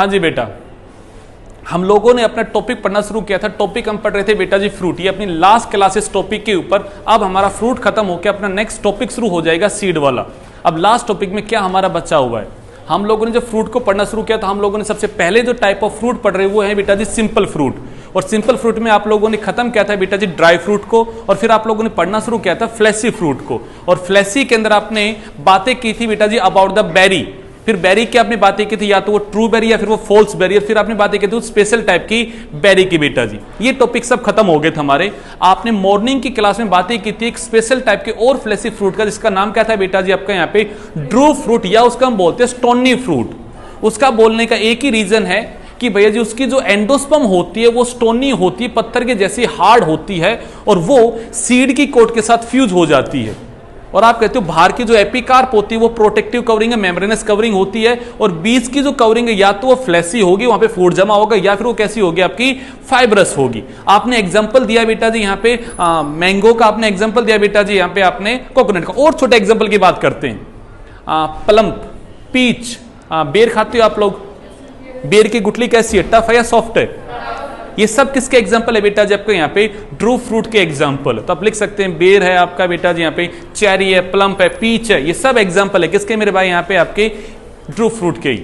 हाँ जी बेटा, हम लोगों ने अपना टॉपिक पढ़ना शुरू किया था। टॉपिक हम पढ़ रहे थे बेटा जी फ्रूट, ये अपनी लास्ट क्लासेस टॉपिक के ऊपर। अब हमारा फ्रूट खत्म होकर अपना नेक्स्ट टॉपिक शुरू हो जाएगा सीड वाला। अब लास्ट टॉपिक में क्या हमारा बचा हुआ है, हम लोगों ने जब फ्रूट को पढ़ना शुरू किया तो हम लोगों ने सबसे पहले जो टाइप ऑफ फ्रूट पढ़ रहे वो है बेटा जी सिंपल फ्रूट। और सिंपल फ्रूट में आप लोगों ने खत्म किया था बेटा जी ड्राई फ्रूट को, और फिर आप लोगों ने पढ़ना शुरू किया था फ्लैसी फ्रूट को। और फ्लैसी के अंदर आपने बातें की थी बेटा जी अबाउट द बेरी। फिर बेरी की आपने बातें की थी, या तो वो ट्रू बेरी या फिर वो फॉल्स बेरी, और फिर आपने बातें की थी स्पेशल टाइप की बेरी की बेटा जी। ये टॉपिक सब खत्म हो गए थे हमारे। आपने मॉर्निंग की क्लास में बातें की थी एक स्पेशल टाइप के और फ्लैसी फ्रूट का, जिसका नाम क्या था बेटा जी आपका यहाँ पे ड्रू फ्रूट, या उसका हम बोलते हैं स्टोनी फ्रूट। उसका बोलने का एक ही रीजन है कि भैया जी उसकी जो एंडोस्पर्म होती है वो स्टोनी होती है, पत्थर के जैसी हार्ड होती है, और वो सीड की कोट के साथ फ्यूज हो जाती है। और आप कहते हो बाहर की जो एपिकार्प होती है वो प्रोटेक्टिव कवरिंग है, मेम्ब्रेनस कवरिंग होती है, और बीच की जो कवरिंग है या तो वो फ्लैसी होगी, वहां पे फूड जमा होगा, या फिर वो कैसी होगी आपकी फाइब्रस होगी। आपने एग्जांपल दिया बेटा जी यहाँ पे मैंगो का, आपने एग्जांपल दिया बेटा जी यहाँ पे आपने कोकोनट का। और छोटे एग्जांपल की बात करते हैं, प्लम, पीच, बेर खाते हो आप लोग, बेर की गुठली कैसी है, टफ है या सॉफ्ट है? ये सब किसके एग्जाम्पल है बेटा जी आपको यहाँ पे ड्रू फ्रूट के एग्जाम्पल। तो आप लिख सकते हैं बेर है आपका बेटा जी यहाँ पे, चेरी है, प्लम है, पीच है, ये सब एग्जाम्पल है किसके मेरे भाई यहाँ पे आपके ड्रू फ्रूट के ही।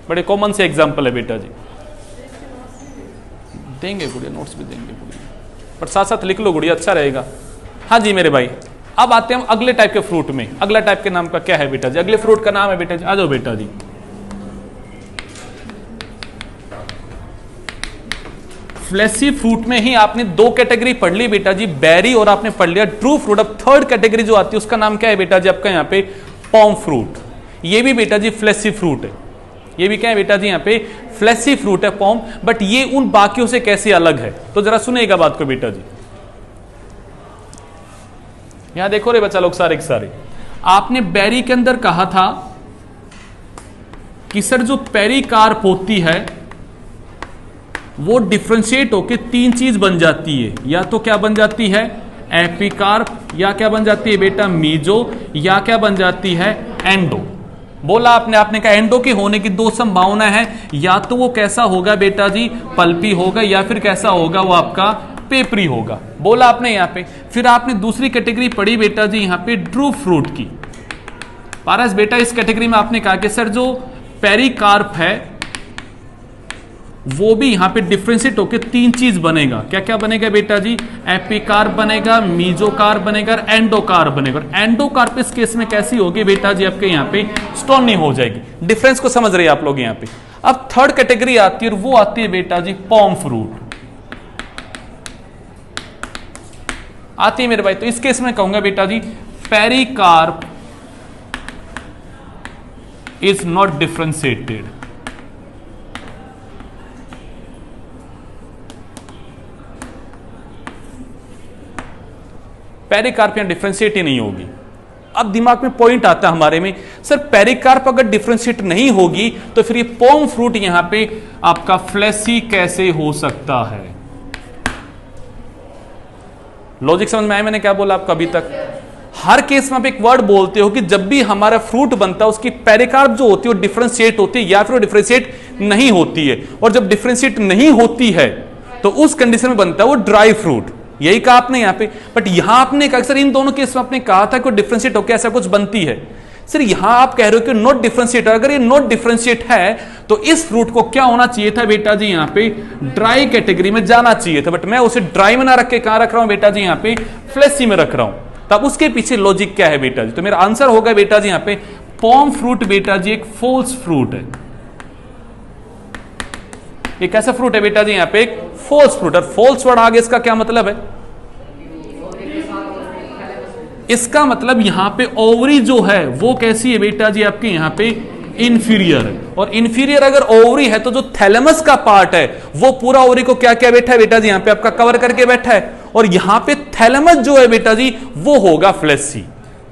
बड़े कॉमन से एग्जाम्पल है बेटा जी। देंगे गुड़िया, नोट्स भी देंगे गुड़िया, पर साथ साथ लिख लो गुड़िया, अच्छा रहेगा। हाँ जी मेरे भाई, अब आते हैं हम अगले टाइप के फ्रूट में। अगला टाइप के नाम का क्या है बेटा जी? अगले फ्रूट का नाम है बेटा जी, आ जाओ बेटा जी, फ्लैसी फ्रूट में ही आपने दो कैटेगरी पढ़ ली बेटा जी, बेरी और आपने पढ़ लिया ड्रू फ्रूट। अब थर्ड कैटेगरी जो आती है उसका नाम क्या है बेटा जी आपका यहाँ पे पॉम फ्रूट। ये भी बेटा जी फ्लैसी फ्रूट है, ये भी क्या है बेटा जी यहाँ पे फ्लैसी फ्रूट है पॉम। बट ये उन बाकियों से कैसे अलग है, तो जरा सुनिएगा बात को बेटा जी। यहां देखो रे बच्चा लोग सारे के सारे, आपने बेरी के अंदर कहा था कि सर जो पेरिकार्प होती है वो डिफ्रेंशिएट होकर तीन चीज बन जाती है, या तो क्या बन जाती है एपिकार्प, या क्या बन जाती है बेटा मीजो, या क्या बन जाती है एंडो। बोला आपने कहा एंडो के होने की दो संभावना है, या तो वो कैसा होगा बेटा जी पल्पी होगा, या फिर कैसा होगा वो आपका पेपरी होगा। बोला आपने यहाँ पे। फिर आपने दूसरी कैटेगरी पढ़ी बेटा जी यहाँ पे ड्रू फ्रूट की। पारस बेटा इस कैटेगरी में आपने कहा कि सर जो पेरिकार्प है वो भी यहां पे डिफ्रेंशिएट होकर तीन चीज बनेगा। क्या क्या बनेगा बेटा जी? एपिकार्प बनेगा, मीजोकार्प बनेगा, और एंडोकार्प बनेगा। एंडोकार्प इस केस में कैसी होगी बेटा जी आपके यहाँ पे स्टोनी हो जाएगी। डिफरेंस को समझ रहे हैं आप लोग यहाँ पे। अब थर्ड कैटेगरी आती है और वो आती है बेटा जी पॉम फ्रूट आती है मेरे भाई। तो इस केस में कहूंगा बेटा जी pericarp is not differentiated. Pericarp यहां डिफ्रेंशिएट ही नहीं होगी। अब दिमाग में पॉइंट आता है हमारे में, सर पेरिकार्प अगर डिफ्रेंशिएट नहीं होगी तो फिर ये पॉम फ्रूट यहां पे आपका फ्लैसी कैसे हो सकता है? लॉजिक समझ में आया मैंने क्या बोला आपका अभी तक? हर केस में आप एक वर्ड बोलते हो कि जब भी हमारा फ्रूट बनता है उसकी पेरिकार्प जो होती है वो डिफ्रेंशिएट होती है या फिर वो डिफ्रेंशिएट नहीं होती है। और जब डिफ्रेंशिएट नहीं होती है तो उस कंडीशन में बनता है वो ड्राई फ्रूट। यही कहा आपने यहाँ पे। बट यहां आपने कहा सर इन दोनों केस में आपने कहा था कि डिफरेंशिएट होकर ऐसा कुछ बनती है। सर यहां आप कह रहे हो कि नॉट डिफरेंशिएट। अगर ये नॉट डिफरेंशिएट है तो इस फ्रूट को क्या होना चाहिए था बेटा जी यहाँ पे ड्राई कैटेगरी में जाना चाहिए था। बट मैं उसे ड्राई में ना रख के कहां रख रहा हूं बेटा जी यहाँ पे फ्लैसी में रख रहा हूं। तब उसके पीछे लॉजिक क्या है बेटा जी? तो मेरा आंसर होगा बेटा जी यहाँ पे पॉम फ्रूट बेटा जी एक फॉल्स फ्रूट है। एक ऐसा फ्रूट है बेटा जी यहाँ पे एक फॉल्स फ्रूट। और फॉल्स वर्ड आगे इसका क्या मतलब है? इसका मतलब यहां पे ओवरी जो है वो कैसी है बेटा जी आपके यहां पे इंफीरियर है। और इंफीरियर अगर ओवरी है तो जो थैलेमस का पार्ट है वो पूरा ओवरी को क्या क्या बैठा है बेटा जी यहां पे आपका कवर करके बैठा है। और यहां पे थैलेमस जो है बेटा जी वो होगा फ्लैसी।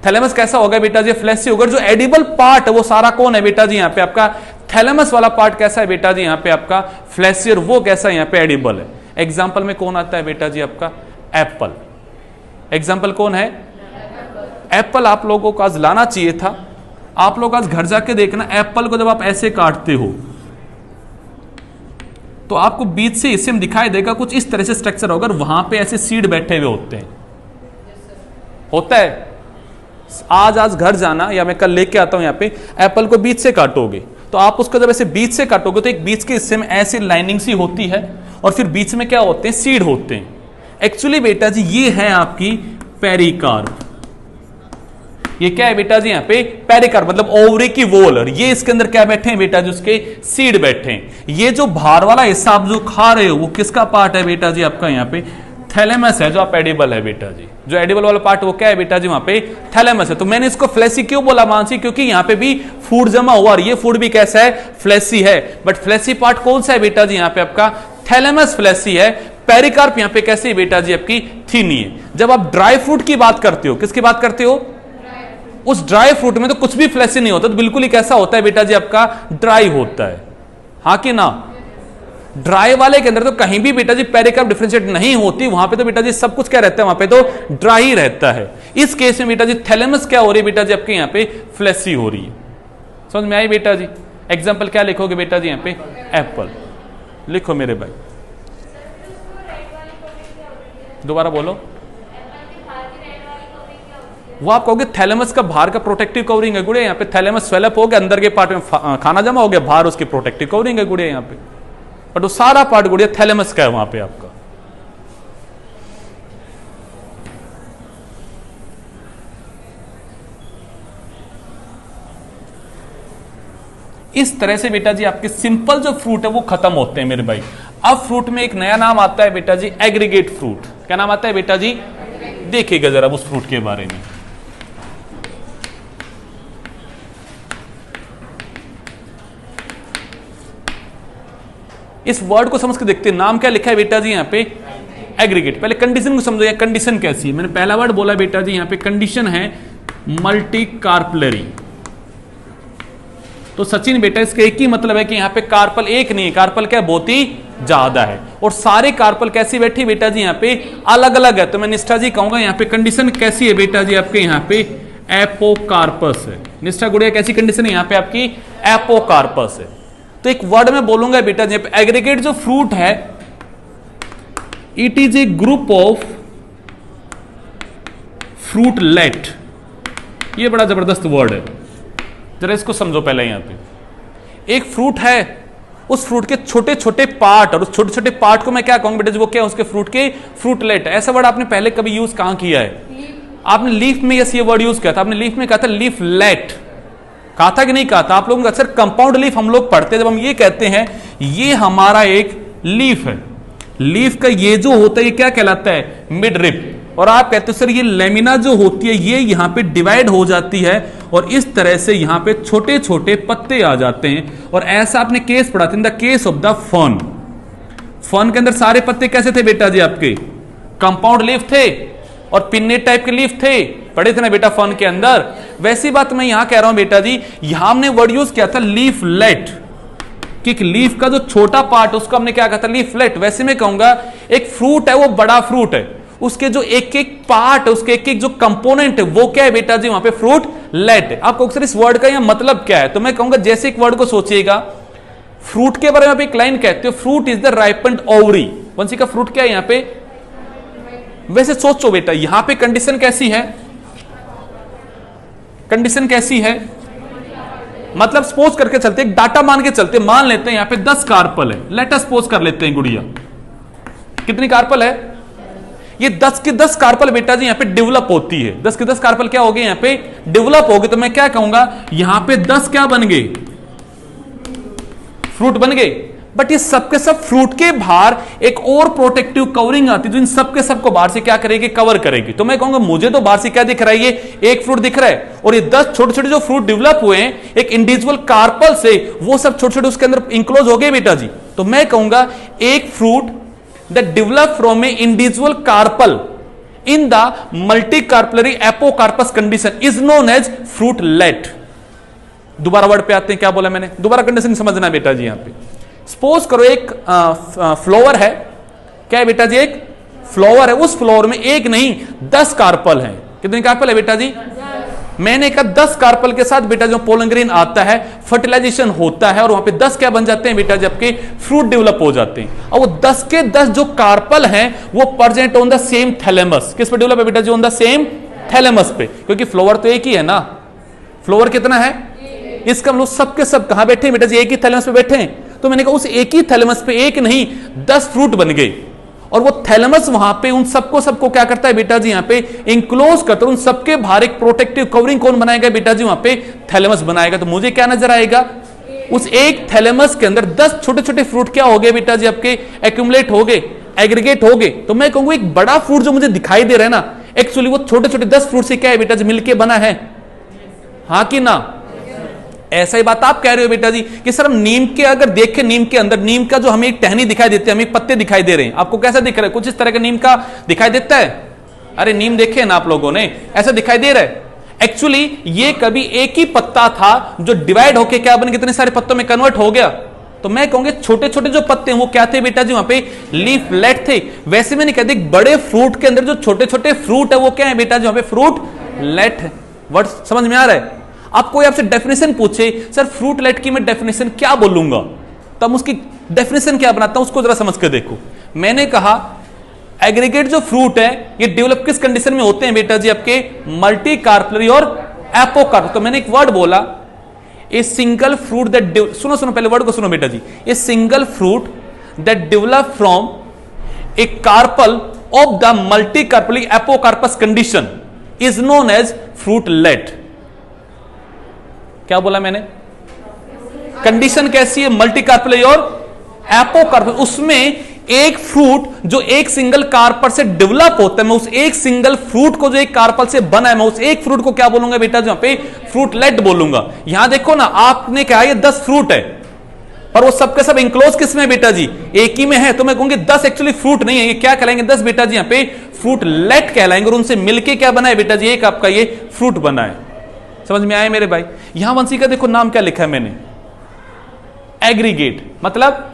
थैलेमस कैसा होगा बेटा जी? फ्लैसी होगा। जो एडिबल पार्ट है वो सारा कौन है बेटा जी यहां पे आपका थैलेमस वाला पार्ट कैसा है बेटा जी यहां पे आपका फ्लैसी। और वो कैसा यहां पे एडिबल है। एग्जाम्पल में कौन आता है बेटा जी आपका एप्पल। एग्जाम्पल कौन है? एप्पल आप लोगों को आज लाना चाहिए था। आप लोग आज घर जाके देखना एप्पल को जब आप ऐसे काटते हो तो आपको बीच से इससे दिखाई देगा कुछ इस तरह से स्ट्रक्चर होगा, वहां पे ऐसे सीड बैठे हुए होते हैं। होता है। आज घर जाना या मैं कल लेके आता हूं, यहाँ पे एप्पल को बीच से काटोगे तो आप उसको जब ऐसे बीच से काटोगे तो एक बीच के हिस्से में ऐसी लाइनिंग सी होती है और फिर बीच में क्या होते हैं, सीड होते हैं। एक्चुअली बेटा जी ये है आपकी पेरिकार्प। ये क्या है बेटा जी, यहाँ पे पेरिकार्प मतलब ओवरी की वॉल, और ये इसके अंदर क्या बैठे हैं बेटा जी, उसके सीड बैठे हैं। ये जो बाहर वाला हिस्सा आप जो खा रहे हो वो किसका पार्ट है बेटा जी, आपका यहाँ पे थैलेमस है, जो आप एडिबल है बेटा जी। जो एडिबल वाला पार्ट वो क्या है बेटा जी, वहां पे थैलेमस है। तो मैंने इसको फ्लैसी क्यों बोला मानसी, क्योंकि यहाँ पे भी फूड जमा हुआ और ये फूड भी कैसा है, फ्लैसी है। बट फ्लैसी पार्ट कौन सा है बेटा जी, यहाँ पे आपका थैलेमस फ्लैसी है। पेरिकार्प यहाँ पे कैसी है बेटा जी, आपकी थीनी है। जब आप ड्राई फ्रूट की बात करते हो, किसकी बात करते हो, उस ड्राई फ्रूट में तो कुछ भी फ्लैसी नहीं होता, तो बिल्कुल ही कैसा होता है बेटा जी, आपका ड्राई होता है, हाँ कि ना। ड्राई वाले के अंदर तो कहीं भी बेटा जी पेरिकार्प डिफरेंशिएट नहीं होती, वहां पे तो बेटा जी सब कुछ क्या रहता है, वहां पे तो ड्राई ही रहता है। इस केस में बेटा जी थैलेमस क्या हो रही है बेटा जी, आपके यहाँ पे फ्लैसी हो रही है। समझ में आई बेटा जी। एग्जाम्पल क्या लिखोगे बेटा जी, यहाँ पे एप्पल लिखो मेरे भाई, दोबारा बोलो। वो आप कहोगे थैलेमस का बाहर का प्रोटेक्टिव कवरिंग है गुड़िया, यहाँ पे थैलेमस स्वेलअप हो गया, अंदर के पार्ट में खाना जमा हो गया, बाहर उसकी प्रोटेक्टिव कवरिंग है गुड़िया यहाँ पे। बट वो सारा पार्ट गुड़िया थैलेमस का है वहां पे आपका। इस तरह से बेटा जी आपके सिंपल जो फ्रूट है वो खत्म होते हैं मेरे भाई। अब फ्रूट में एक नया नाम आता है बेटा जी, एग्रीगेट फ्रूट। क्या नाम आता है बेटा जी, देखिएगा जरा उस फ्रूट के बारे में। इस वर्ड को समझ के देखते हैं, नाम क्या लिखा है बेटा जी यहाँ पे, एग्रीगेट। पहले कंडीशन को समझो, कंडीशन कैसी है। मैंने पहला वर्ड बोला बेटा जी यहाँ पे कंडीशन है मल्टी कार्पलरी। तो सचिन बेटा इसका एक ही मतलब है कि यहाँ पे कार्पल एक नहीं है, कार्पल क्या बहुत ही ज्यादा है, और सारे कार्पल कैसी बैठी बेटा जी यहाँ पे अलग अलग है। तो मैं निष्ठा जी कहूंगा यहाँ पे कंडीशन कैसी है बेटा जी, आपके यहाँ पे एपोकार्पस है। निष्ठा गुड़िया कैसी कंडीशन है यहाँ पे आपकी, एपोकार्पस है। तो एक वर्ड में बोलूंगा बेटा जी एग्रीगेट जो फ्रूट है, it is a group of fruitlet. ये बड़ा जबरदस्त वर्ड है, जरा इसको समझो पहले। यहां पे एक फ्रूट है, उस फ्रूट के छोटे छोटे पार्ट, और उस छोटे छोटे पार्ट को मैं क्या कहूंगा बेटा जी, वो क्या है, उसके फ्रूट के फ्रूटलेट। ऐसा वर्ड आपने पहले कभी यूज कहां किया है, आपने लीफ में यस ये वर्ड यूज किया था, आपने लीफ में कहा था लीफलेट, कहा था कि नहीं कहा था। आप लोगों को अक्सर कंपाउंड लीफ हम लोग पढ़ते हैं, जब हम ये कहते हैं ये हमारा एक लीफ है, लीफ का ये जो होता है ये क्या कहलाता है, मिड रिप। और आप कहते हो सर ये लेमिना जो होती है ये यहां पे डिवाइड हो जाती है और इस तरह से यहां पे छोटे छोटे पत्ते आ जाते हैं। और ऐसा आपने केस पढ़ा था in the case of the fern. Fern के अंदर सारे पत्ते कैसे थे बेटा जी, आपके कंपाउंड लीफ थे और पिन्नेट टाइप के लीफ थे, पढ़े थे ना बेटा फर्न के अंदर। वैसी बात मैं यहां कह रहा हूं बेटा जी, यहां हमने वर्ड यूज किया था लीफलेट, कि लीफ का जो छोटा पार्ट उसको हमने क्या कहा था, लीफलेट। वैसे मैं कहूंगा एक फ्रूट है वो बड़ा फ्रूट है, उसके जो एक एक पार्ट है, उसके एक एक जो कंपोनेंट है वो क्या है बेटा जी, वहां पे फ्रूट लेट है। आपको अक्सर इस वर्ड का यहां मतलब क्या है, तो मैं कहूंगा जैसे एक वर्ड को सोचिएगा, फ्रूट के बारे में आप एक लाइन कहते हो, fruit is the ripened ovary. Vanshi का फ्रूट क्या है यहां पे, वैसे सोचो बेटा यहां पे कंडीशन कैसी है, कंडीशन कैसी है, मतलब सपोज करके चलते, एक डाटा मान के चलते, मान लेते हैं यहां पे 10 कार्पल है, लेट अस सपोज कर लेते हैं गुड़िया, कितनी कार्पल है, ये 10 की 10 कार्पल बेटा जी यहां पे डेवलप होती है। 10 की 10 कार्पल क्या हो गए यहां पे डेवलप हो गए, तो मैं क्या कहूंगा यहां पे 10 क्या बन गए, फ्रूट बन गए। बट ये सबके सब फ्रूट के बाहर एक और प्रोटेक्टिव कवरिंग आती है जो इन सबके सबको बाहर से क्या करेगी, कवर करेगी। तो मैं कहूंगा मुझे तो बाहर से क्या दिख रहा है, ये एक फ्रूट दिख रहा है, और ये 10 छोटे छोटे जो फ्रूट डेवलप हुए हैं एक इंडिविजुअल कार्पल से, वो सब छोटे छोटे उसके अंदर इंक्लोज हो गए बेटा जी। तो मैं कहूंगा एक fruit that develop from a individual carpel in the multicarpellary apocarpus condition is known as fruitlet। दोबारा वर्ड पे आते हैं, क्या बोला मैंने, दोबारा कंडीशन समझना है बेटा जी। यहां पे सपोज करो एक फ्लावर है, क्या है बेटा जी, एक फ्लावर है, उस फ्लावर में एक नहीं 10 कार्पल हैं। कितने कार्पल है बेटा जी, मैंने कहा 10 कार्पल के साथ बेटा जो पोलन ग्रेन आता है, फर्टिलाइजेशन होता है और वहां पे 10 क्या बन जाते हैं बेटा, जबकि फ्रूट डेवलप हो जाते हैं। और वो 10 के 10 जो कार्पल हैं वो present on the same thalamus. किस पे डेवलप है बेटा जी? ऑन द सेम थैलेमस पे, क्योंकि फ्लावर तो एक ही है ना। फ्लावर कितना है? इसका मतलब सबके सब कहां बैठे हैं बेटा जी? एक ही थैलेमस पे बैठे हैं। तो मैंने कहा उस एक ही थैलेमस पे एक नहीं 10 फ्रूट बन गए, और वो थैलेमस वहां पे उन सबको क्या करता है बेटा जी? यहां पे इंक्लोज करता है। उन सबके बाहर एक प्रोटेक्टिव कवरिंग कौन बनाएगा बेटा जी? वहां पे थैलेमस बनाएगा। तो मुझे क्या नजर आएगा? उस एक थैलेमस के अंदर 10 छोटे छोटे फ्रूट क्या हो गए बेटा जी? आपके एक्यूमुलेट हो गए, एग्रीगेट हो गए। तो मैं कहूंगा एक बड़ा फ्रूट जो मुझे दिखाई दे रहा है ना, एक्चुअली वो छोटे छोटे 10 फ्रूट से क्या है बेटा जी? मिलके बना है। हाँ कि ना? ऐसा ही बात आप कह रहे हो बेटा जी कि सर हम नीम के अगर देखें, नीम के अंदर नीम का जो हमें एक टहनी दिखाई देती है, हमें एक पत्ते दिखाई दे रहे हैं। आपको कैसा दिख रहा है? कुछ इस तरह का नीम का दिखाई देता है। अरे नीम देखे ना आप लोगों ने, ऐसा दिखाई दे रहा है। एक्चुअली ये कभी एक ही पत्ता था जो डिवाइड होकर क्या बन कितने सारे पत्तों में कन्वर्ट हो गया। तो मैं कहूंगा छोटे छोटे जो पत्ते हैं वो क्या थे बेटा जी? वहां पे लीफलेट थे। वैसे में नहीं कहते बड़े फ्रूट के अंदर जो छोटे छोटे फ्रूट है वो क्या है बेटा जी? वहां पे फ्रूट लेट है। वर्ड समझ में आ रहा है? आप कोई आपसे डेफिनेशन पूछे, सर फ्रूटलेट की मैं डेफिनेशन क्या बोलूंगा, तब उसकी डेफिनेशन क्या बनाता हूं उसको जरा समझ कर देखो। मैंने कहा एग्रीगेट जो फ्रूट है ये डेवलप किस कंडीशन में होते हैं बेटा जी? आपके मल्टी कार्पलरी और एपोकार्प। तो मैंने एक वर्ड बोला, ए सिंगल फ्रूट दैट, सुनो पहले वर्ड को सुनो बेटा जी। A single fruit that develop from a carpel of the multicarpellary apocarpous condition is known as fruitlet. क्या बोला मैंने? कंडीशन कैसी है? मल्टी कार्पल और एपोकार्पल। उसमें एक फ्रूट जो एक सिंगल कार्पल से डेवलप होता है, मैं उस एक सिंगल फ्रूट को जो एक कार्पल से बना है, मैं उस एक फ्रूट को क्या बोलूंगा बेटा? जहां पे फ्रूटलेट बोलूंगा। यहां देखो ना, आपने कहा ये 10 फ्रूट है, पर वो सबके सब इंक्लोज किस में बेटा जी? एक ही में है। तो मैं कहूंगी 10 एक्चुअली फ्रूट नहीं है, ये क्या कहलाएंगे? 10 बेटा जी यहां पे फ्रूटलेट कहलाएंगे। और उनसे मिलके क्या बना है बेटा जी? एक आपका ये फ्रूट बना है। समझ में आए मेरे भाई? यहां वंशी का देखो नाम क्या लिखा है मैंने, एग्रीगेट। मतलब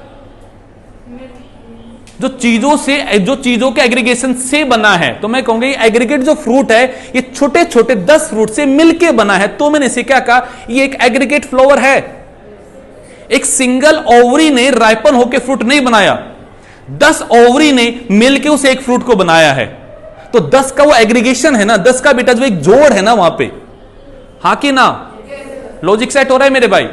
जो चीजों के एग्रीगेशन से बना है। तो मैं कहूंगा एग्रीगेट जो फ्रूट है ये छोटे छोटे 10 फ्रूट से मिलके बना है। तो मैंने इसे क्या कहा? ये एक एग्रीगेट फ्लावर है। एक सिंगल ओवरी ने राइपन होकर फ्रूट नहीं बनाया, 10 ओवरी ने मिलके उस एक फ्रूट को बनाया है। तो 10 का वो एग्रीगेशन है ना, 10 का बेटा जो एक जोड़ है ना वहां पे। हाँ कि ना? लॉजिक सेट हो रहा है मेरे भाई?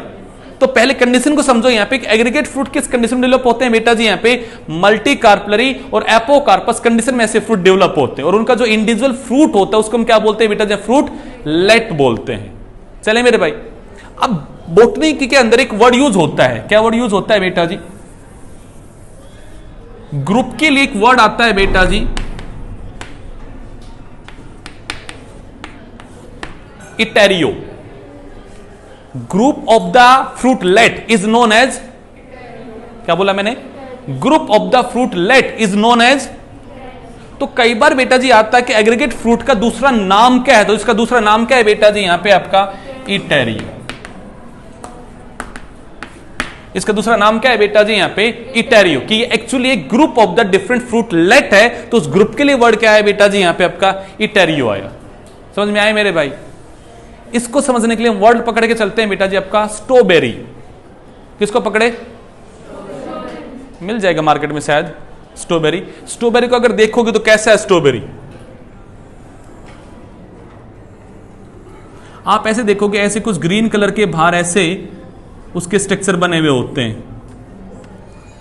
तो पहले कंडीशन को समझो। यहां पे एग्रीगेट फ्रूट किस कंडीशन में डेवलप होते हैं बेटा जी? यहां पे मल्टी कार्पलरी और एपोकार्पस कंडीशन में ऐसे फ्रूट डेवलप होते हैं। और उनका जो इंडिविजुअल फ्रूट होता है उसको हम क्या बोलते हैं बेटा जी? फ्रूट लेट बोलते हैं। चले मेरे भाई, अब बोटनी के अंदर एक वर्ड यूज होता है। क्या वर्ड यूज होता है बेटा जी? ग्रुप के लिए एक वर्ड आता है बेटा जी, etaerio. Group of the fruitlet is known as, क्या बोला मैंने? Group of the fruitlet is known as. तो कई बार बेटा जी आता है कि एग्रीगेट फ्रूट का दूसरा नाम क्या है? तो इसका दूसरा नाम क्या है बेटा जी? यहां पे आपका इटेरियो। इसका दूसरा नाम क्या है बेटा जी? यहां पे इटेरियो। कि ये एक्चुअली एक ग्रुप ऑफ द डिफरेंट फ्रूटलेट है। तो उस ग्रुप के लिए वर्ड क्या है बेटा जी? यहां पे आपका इटेरियो आया। समझ में आए मेरे भाई? इसको समझने के लिए वर्ड पकड़ के चलते हैं बेटा जी। आपका स्ट्रॉबेरी, किसको पकड़े? मिल जाएगा मार्केट में शायद स्ट्रॉबेरी। स्ट्रॉबेरी को अगर देखोगे तो कैसा है स्ट्रॉबेरी? आप ऐसे देखोगे, ऐसे कुछ ग्रीन कलर के बाहर ऐसे उसके स्ट्रक्चर बने हुए होते हैं।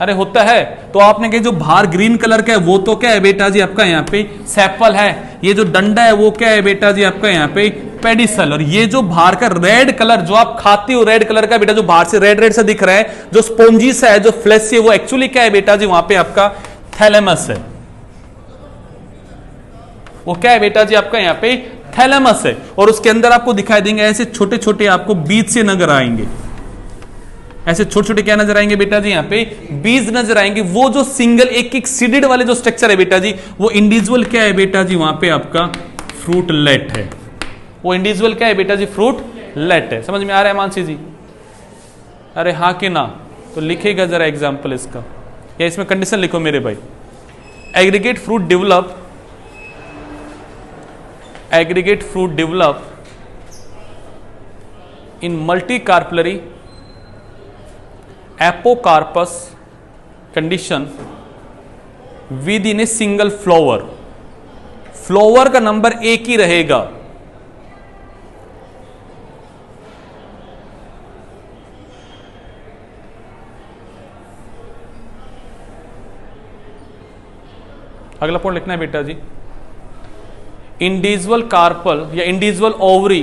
अरे होता है। तो आपने कहा जो बाहर ग्रीन कलर का है वो तो क्या है बेटा जी? आपका यहाँ पे सेपल है। ये जो डंडा है वो क्या है बेटा जी? आपका यहाँ पे पेडिसल। और ये जो बाहर का रेड कलर जो आप खाते हो, रेड कलर का बेटा जो बाहर से रेड रेड सा दिख रहा है, जो स्पोंजी सा है, जो फ्लैश है, वो एक्चुअली क्या है बेटा जी? वहां पे आपका थैलेमस है। वो क्या है बेटा जी? आपका यहाँ पे थैलेमस है। और उसके अंदर आपको दिखाई देंगे ऐसे छोटे छोटे आपको बीज से नजर आएंगे। ऐसे छोटे छोटे क्या नजर आएंगे बेटा जी? यहाँ पे बीज नजर आएंगे। वो जो सिंगल एक एक सीडेड वाले जो स्ट्रक्चर है बेटा जी, वो इंडिविजुअल क्या है बेटा जी? वहां पे आपका फ्रूटलेट है। वो इंडिविजुअल क्या है बेटा जी? फ्रूटलेट है। समझ में आ रहा है मानसी जी? अरे हाँ कि ना? तो लिखेगा जरा एग्जाम्पल इसका, या इसमें कंडीशन लिखो मेरे भाई। Aggregate fruit develop in multicarpellary apocarpus condition within a single flower. Flower का नंबर एक ही रहेगा. अगला पॉइंट लिखना है बेटा जी, इंडिविजुअल कार्पल या individual ovary,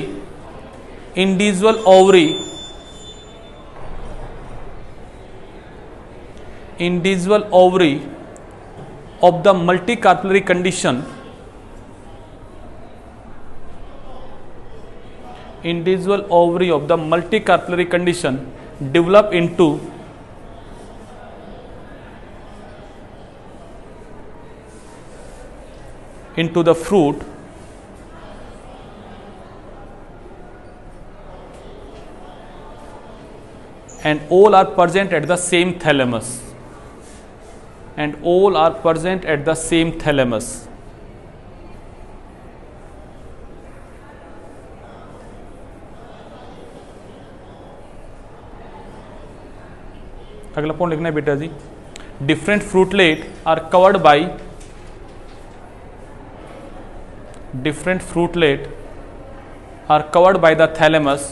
individual ovary, individual ovary of the multicarpellary condition, individual ovary of the multicarpellary condition develop into the fruit and all are present at the same thalamus, and all are present at the same thalamus. अगला point लिखना है बेटा जी, different fruitlet are covered by, different fruitlet are covered by the thalamus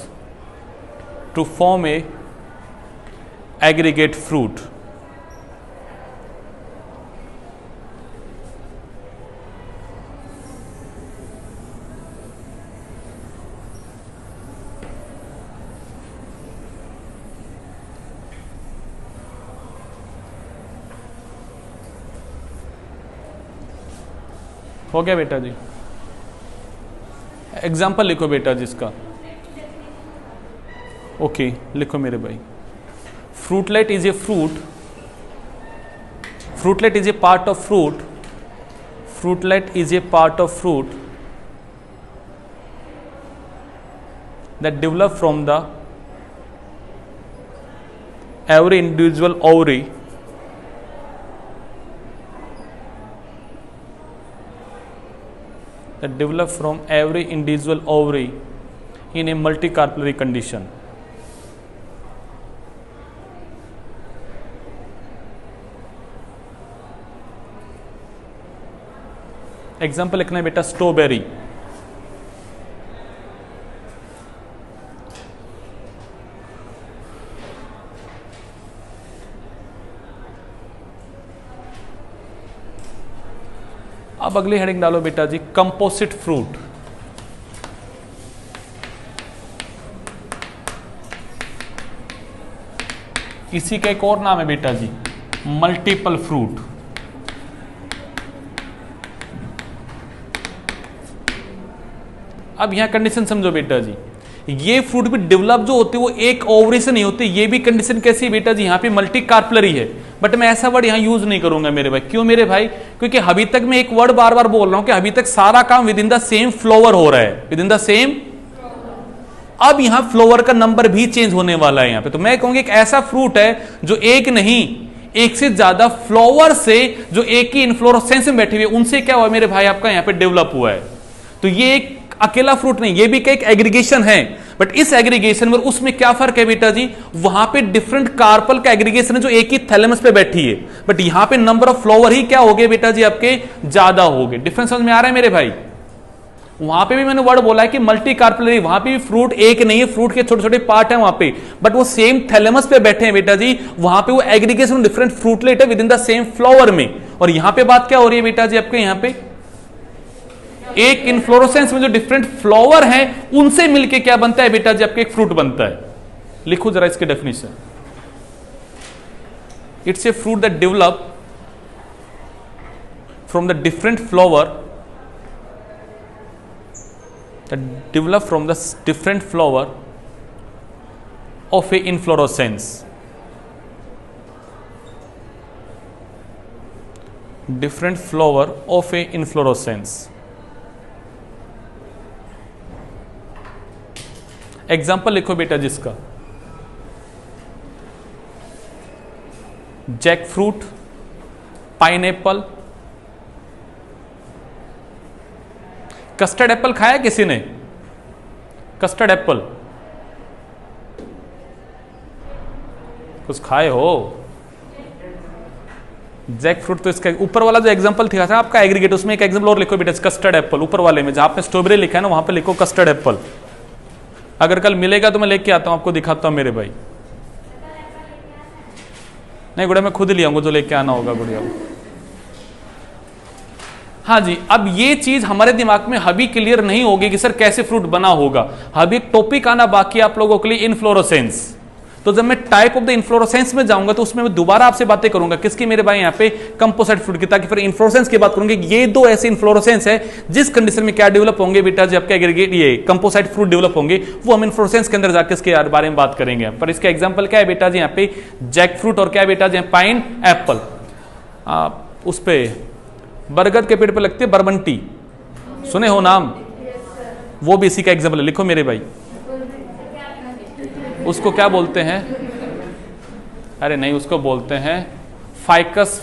to form a aggregate fruit. हो गया बेटा जी. Example लिखो बेटा जिसका. ओके लिखो मेरे भाई. Fruitlet is a fruit, fruitlet is a part of fruit, fruitlet is a part of fruit that develop from the every individual ovary that develop from every individual ovary in a multicarpellary condition. Example लिखना है बेटा, strawberry. अब अगली heading डालो बेटा जी, composite fruit. इसी का एक और नाम है बेटा जी, मल्टीपल फ्रूट. अब यहां कंडीशन समझो बेटा जी, ये फ्रूट भी डेवलप जो होते हैं वो एक ओवरी से नहीं होते. ये भी कंडीशन कैसी है बेटा जी, यहां पे मल्टी कार्पलरी है, बट मैं ऐसा वर्ड यहां यूज नहीं करूंगा मेरे भाई. क्यों मेरे भाई? क्योंकि अभी तक मैं एक वर्ड बार बार बोल रहा हूं कि अभी तक सारा काम with in the same flower हो रहा है, विद इन द सेम. अब यहां फ्लोवर का नंबर भी चेंज होने वाला है यहां पे. तो मैं कहूंगा एक ऐसा फ्रूट है जो एक नहीं, एक से ज्यादा फ्लावर से जो एक ही इन्फ्लोरेसेंस में बैठे हुए, उनसे क्या हुआ मेरे भाई, आपका यहां पे डेवलप हुआ है. तो ये एक अकेला फ्रूट नहीं, ये भी एक एग्रीगेशन है. बट इस एग्रीगेशन में उसमें क्या फर्क है बेटा जी, वहां पे डिफरेंट कार्पल का एग्रीगेशन है जो एक ही थैलेमस पे बैठी है, बट यहां पे नंबर ऑफ फ्लावर ही क्या हो गए बेटा जी, आपके ज्यादा हो गए. डिफरेंस समझ में आ रहा है मेरे भाई? वहां पे भी मैंने वर्ड बोला है कि मल्टी कार्पलरी, वहां पे भी फ्रूट एक नहीं है, फ्रूट के छोटे छोटे पार्ट है वहां पे, बट वो सेम थैलेमस पे बैठे हैं बेटा जी. वहां पे वो एग्रीगेशन डिफरेंट फ्रूटलेट है with in the same flower में. और यहां पे बात क्या हो रही है बेटा जी, आपके यहां पे एक इन्फ्लोरेसेंस में जो डिफरेंट फ्लावर हैं उनसे मिलके क्या बनता है बेटा जी, आपके एक फ्रूट बनता है. लिखो जरा इसकी definition. It's a fruit that develop from the different flower, that develop from the different flower of a inflorescence. Different flower of a inflorescence. Example लिखो बेटा जिसका, jackfruit, pineapple. Custard apple खाया किसी ने? कस्टर्ड एप्पल कुछ खाए हो? Jack fruit तो इसका ऊपर वाला जो एग्जांपल था आपका एग्रीगेट, उसमें एक एग्जांपल और लिखो बेटा, कस्टर्ड एप्पल ऊपर वाले में, जहां पे स्ट्रॉबेरी लिखा है ना वहां पे लिखो कस्टर्ड एप्पल। अगर कल मिलेगा तो मैं लेके आता हूं, आपको दिखाता हूं मेरे भाई। नहीं गुड़िया मैं खुद ले आऊंगा जो लेके आना होगा गुड़िया। हाँ जी, अब ये चीज हमारे दिमाग में अभी क्लियर नहीं होगी कि सर कैसे फ्रूट बना होगा। अभी एक टॉपिक आना बाकी आप लोगों के लिए, इनफ्लोरोसेंस। तो जब मैं टाइप ऑफ द इन्फ्लोरोसेंस में जाऊंगा तो उसमें मैं दोबारा आपसे बातें करूंगा किसकी मेरे भाई यहाँ पे, कंपोसाइट फ्रूट की, ताकि फिर इन्फ्लोरोसेंस की बात करूंगे। ये दो ऐसे इन्फ्लोरोसेंस है जिस कंडीशन में क्या डेवलप होंगे बेटा, जब आपके एग्रीगेट ये कंपोसाइट फ्रूट डेवलप होंगे, वो हम इन्फ्लोरोसेंस के अंदर जाकर इसके बारे में बात करेंगे। पर इसका एग्जाम्पल क्या है बेटा जी यहाँ पे, जैक फ्रूट और क्या है बेटा जी पाइन एप्पल। उस पे बरगद के पेड़ पे लगती है बरबंटी, सुने हो नाम, वो भी इसी का एग्जाम्पल है। लिखो मेरे भाई, उसको क्या बोलते हैं, अरे नहीं उसको बोलते हैं फाइकस,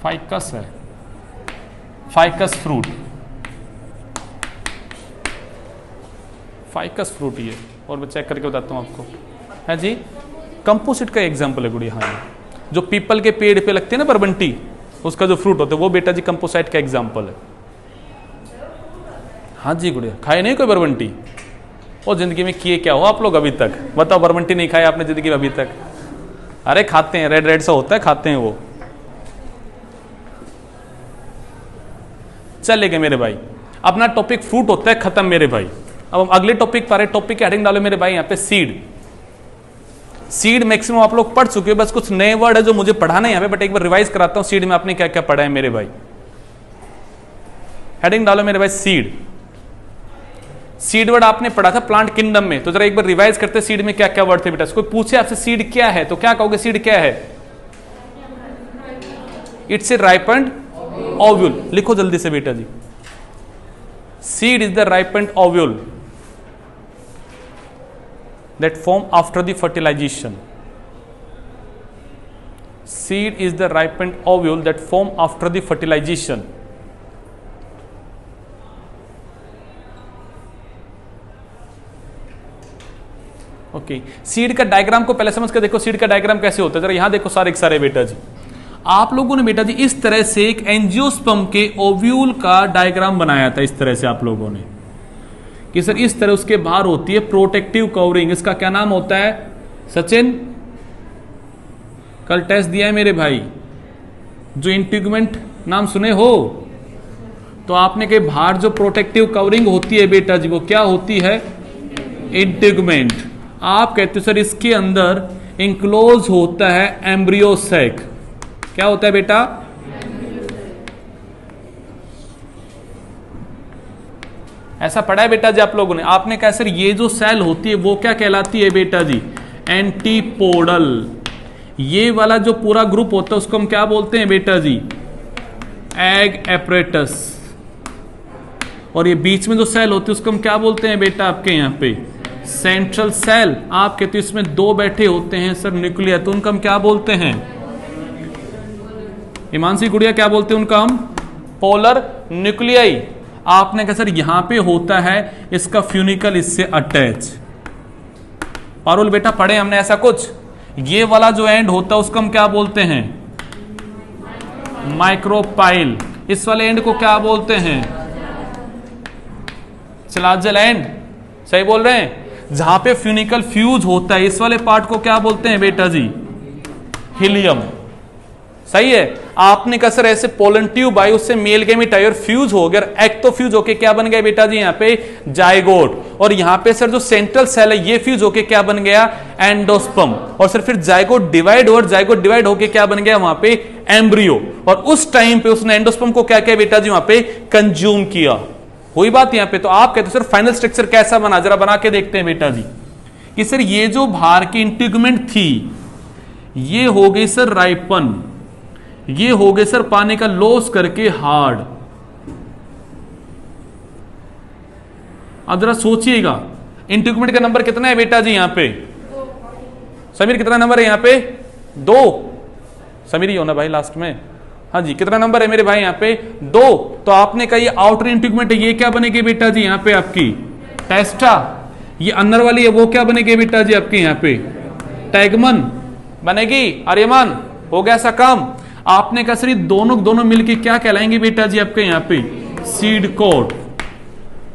फाइकस है, फाइकस फ्रूट, फाइकस फ्रूट ये। और मैं चेक करके बताता हूं आपको, है जी कंपोजिट का एग्जाम्पल है गुड़िया। हाँ जो पीपल के पेड़ पे लगती है ना बरबंटी, उसका जो फ्रूट होता है वो बेटा जी कंपोसाइट का एग्जाम्पल है। हाँ जी गुड़िया, खाए नहीं कोई बरबंटी? और जिंदगी में किए क्या हो आप लोग अभी तक, बताओ बरबंटी नहीं खाए आपने जिंदगी में अभी तक? अरे खाते हैं, रेड रेड सा होता है, खाते हैं वो। चलेगा मेरे भाई, अपना टॉपिक फ्रूट होता है खत्म मेरे भाई। अब हम अगले टॉपिक पर, टॉपिक की हेडिंग डालो मेरे भाई यहाँ पे, सीड। सीड मैक्सिमम आप लोग पढ़ चुके हो, बस कुछ नए वर्ड है जो मुझे पढ़ाना है यहाँ पे, बट एक बार रिवाइज कराता हूं सीड में आपने क्या क्या पढ़ा है मेरे भाई। हेडिंग डालो मेरे भाई, सीड। सीड वर्ड आपने पढ़ा था प्लांट किंगडम में, तो जरा एक बार रिवाइज करते सीड में क्या क्या वर्ड थे बेटा। कोई पूछे आपसे सीड क्या है तो क्या कहोगे, सीड क्या है? It's a ripened ovule. लिखो जल्दी से बेटा जी, seed is the ripened ovule that form after the fertilization. Seed is the ripened ovule that form after the fertilization. Okay, seed का डायग्राम को पहले समझ कर देखो, सीड का डायग्राम कैसे होता है। जरा यहां देखो सारे सारे बेटा जी, आप लोगों ने बेटा जी इस तरह से एक एंजियोस्पर्म के ओव्यूल का डायग्राम बनाया था। इस तरह से आप लोगों ने कि सर इस तरह उसके बाहर होती है प्रोटेक्टिव कवरिंग, इसका क्या नाम होता है सचिन? कल टेस्ट दिया है मेरे भाई, जो इंटीग्यूमेंट नाम सुने हो? तो आपने के बाहर जो प्रोटेक्टिव कवरिंग होती है बेटा जी वो क्या होती है? इंटीग्यूमेंट। आप कहते हो सर इसके अंदर इंक्लोज होता है एम्ब्रियो सैक। क्या होता है बेटा? ऐसा पढ़ा है बेटा जी आप लोगों ने? आपने कहा सर ये जो सेल होती है वो क्या कहलाती है बेटा जी? एंटीपोडल। ये वाला जो पूरा ग्रुप होता है उसको हम क्या बोलते हैं बेटा जी? Egg apparatus. और ये बीच में जो सेल होती है उसको हम क्या बोलते हैं बेटा आपके यहाँ पे? Central cell. आप कहते हो इसमें दो बैठे होते हैं सर न्यूक्लिया, तो उनका हम क्या बोलते हैं? हिमांशी गुड़िया क्या बोलते हैं उनका हम? Polar nuclei. आपने कहा सर यहां पे होता है इसका फ्यूनिकल इससे अटैच। पारुल बेटा पढ़े हमने ऐसा कुछ? ये वाला जो एंड होता है उसको हम क्या बोलते हैं? माइक्रोपाइल। इस वाले एंड को क्या बोलते हैं? Chalazal end. सही बोल रहे हैं? जहां पे फ्यूनिकल फ्यूज होता है इस वाले पार्ट को क्या बोलते हैं बेटा जी? हीलियम। सही है। आपने कहा सर ऐसे पोलन ट्यूब आई, उससे मेल गेमेटाइड फ्यूज हो गया, एक्टोफ्यूज होके क्या बन गया बेटा जी यहाँ पे? जाइगोट। और यहाँ पे सर जो सेंट्रल सेल है ये फ्यूज होके क्या बन गया? एंडोस्पर्म। और सर फिर जाइगोट डिवाइड, और जाइगोट डिवाइड होके क्या बन गया वहां पे? एम्ब्रियो। और उस टाइम पे उसने एंडोस्पर्म को क्या किया बेटा जी वहां पे? कंज्यूम किया। हुई बात यहाँ पे? तो आप कहते हो सर फाइनल स्ट्रक्चर कैसा बना, जरा बना के देखते हैं बेटा जी। कि सर ये जो बाहर की इंटीग्यूमेंट थी ये हो गई सर राइपन, ये हो गए सर पानी का लॉस करके हार्ड। अब जरा सोचिएगा इंटीग्यूमेंट का नंबर कितना है बेटा जी यहां पे? समीर कितना नंबर है यहां पे? 2। समीर ही होना भाई लास्ट में। हाँ जी कितना नंबर है मेरे भाई यहां पे? 2। तो आपने कहा ये आउटर इंटीग्यूमेंट है, ये क्या बनेगी बेटा जी यहां पे आपकी? टेस्टा। ये अंदर वाली है वो क्या बनेगी बेटा जी आपके यहाँ पे टैगमन बनेगी। आर्यमान हो गया ऐसा काम। आपने कहा सर ये दोनों मिलके क्या कहलाएंगे बेटा जी आपके यहाँ पे सीड कोट।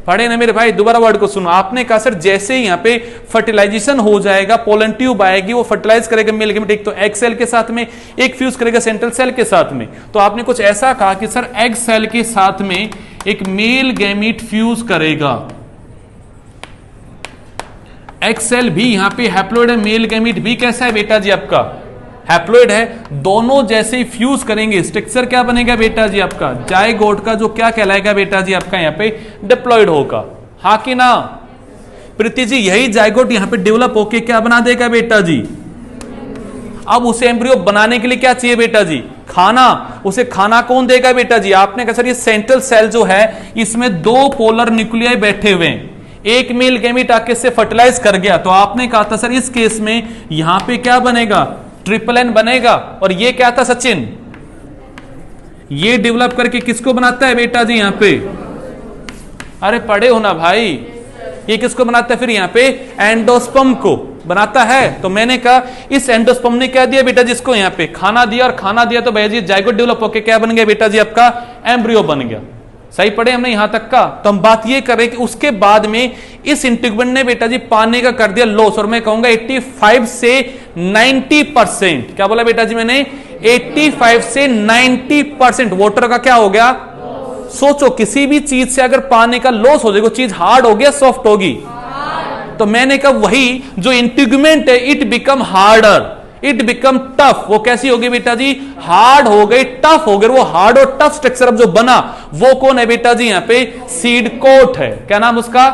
पढ़े ना मेरे भाई, दोबारा वर्ड को सुनो। आपने कहा सर जैसे ही यहाँ पे फर्टिलाइजेशन हो जाएगा, पोलन ट्यूब आएगी, वो फर्टिलाइज करेगा मेल गैमेट, एक तो एग सेल के साथ में, एक फ्यूज करेगा सेंट्रल सेल के साथ में। तो आपने कुछ ऐसा कहा कि सर एग सेल के साथ में एक मेल गैमेट फ्यूज करेगा। एग सेल भी यहाँ पे हैप्लॉइड है, मेल गैमेट भी कैसा है बेटा जी आपका हैप्लॉइड है। दोनों जैसे ही फ्यूज करेंगे स्ट्रक्चर क्या बनेगा बेटा जी आपका जाइगोट का, जो क्या कहलाएगा बेटा जी आपका यहाँ पे डिप्लॉइड होगा। हाँ कि ना प्रीति जी, यही जाइगोट यहाँ पे डेवलप होके क्या बना देगा बेटा जी। अब उसे एम्ब्रियो बनाने के लिए क्या चाहिए बेटा जी खाना। उसे खाना कौन देगा बेटा जी। आपने कहा सर ये सेंट्रल सेल जो है इसमें दो पोलर न्यूक्लियाई बैठे हुए हैं, एक मेल गैमेट आके से फर्टिलाइज कर गया। तो आपने कहा था सर इस केस में यहां पे क्या बनेगा ट्रिपल एन बनेगा। और ये क्या था सचिन, ये डेवलप करके किसको बनाता है बेटा जी यहाँ पे, अरे पढ़े हो ना भाई, ये किसको बनाता है फिर यहाँ पे एंडोस्पर्म को बनाता है। तो मैंने कहा इस एंडोस्पर्म ने क्या दिया बेटा जी इसको यहाँ पे खाना दिया, और खाना दिया तो भैया जी जाइगोट डेवलप होके क्या बन गया बेटा जी आपका एम्ब्रियो बन गया। सही पढ़े हमने यहां तक का। तो हम बात ये कर रहे कि उसके बाद में इस इंटीग्यूमेंट ने बेटा जी पानी का कर दिया लॉस, और मैं कहूंगा 85 से 90%। क्या बोला बेटा जी मैंने 85 से 90% वाटर का क्या हो गया। सोचो किसी भी चीज से अगर पानी का लॉस हो जाएगा, चीज हार्ड होगी या सॉफ्ट होगी। तो मैंने कहा वही जो इंटीग्यूमेंट है it become harder, it become tough. वो कैसी होगी बेटा जी हार्ड हो गई, टफ हो गई। वो हार्ड और टफ स्ट्रक्चर अब जो बना वो कौन है बेटा जी यहाँ पे सीड कोट है। क्या नाम उसका।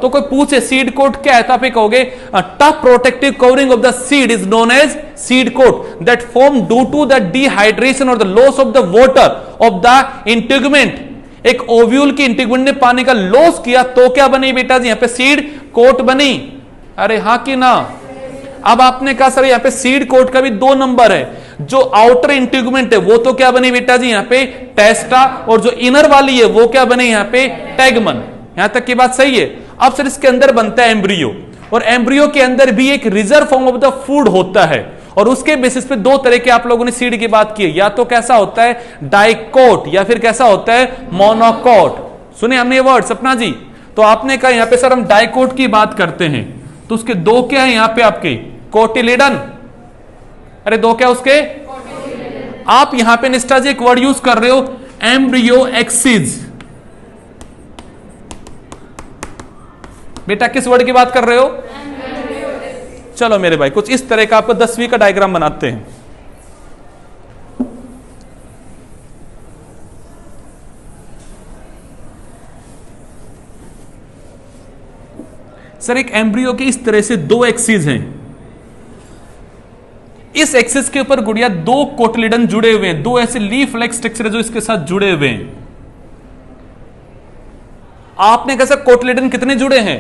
तो कोई पूछे सीड कोट क्या है तो आप कहोगे tough protective covering of the seed is known as seed coat that form due to the dehydration और the loss of the water of the integument. एक ओव्यूल की इंटीग्यूमेंट ने पानी का लॉस किया तो क्या बनी बेटा जी यहाँ पे सीड कोट बनी। अरे हाँ कि ना। अब आपने कहा सर यहाँ पे सीड कोट का भी 2 नंबर है, जो आउटर इंटीग्यूमेंट है वो तो क्या बनी बेटा जी यहाँ पे टेस्टा, और जो इनर वाली है वो क्या बने यहाँ पे टैगमन। यहां तक की बात सही है। अब सर इसके अंदर बनता है एम्ब्रियो, और एम्ब्रियो के अंदर भी एक reserve form of the food होता है, और उसके बेसिस पे 2 तरह के आप लोगों ने सीड की बात की है, या तो कैसा होता है डाइकोट या फिर कैसा होता है मोनोकोट। सुने हमने ये वर्ड सपना जी। तो आपने कहा यहाँ पे सर हम डाइकोट की बात करते हैं तो उसके 2 क्या है यहां पे आपके कोटिलिडन। अरे 2 क्या उसके आप यहां पे निष्ठा जी एक वर्ड यूज कर रहे हो एम्ब्रियो एक्सिस। बेटा किस वर्ड की बात कर रहे हो। चलो मेरे भाई कुछ इस तरह का आपको 10वीं का डायग्राम बनाते हैं। सर एक एम्ब्रियो के इस तरह से 2 एक्सिस हैं। इस एक्सिस के ऊपर गुड़िया 2 कोटिलिडन जुड़े हुए हैं, 2 ऐसे लीफ लाइक स्ट्रक्चर है जो इसके साथ जुड़े हुए हैं। आपने कहा सर कोटिलिडन कितने जुड़े हैं,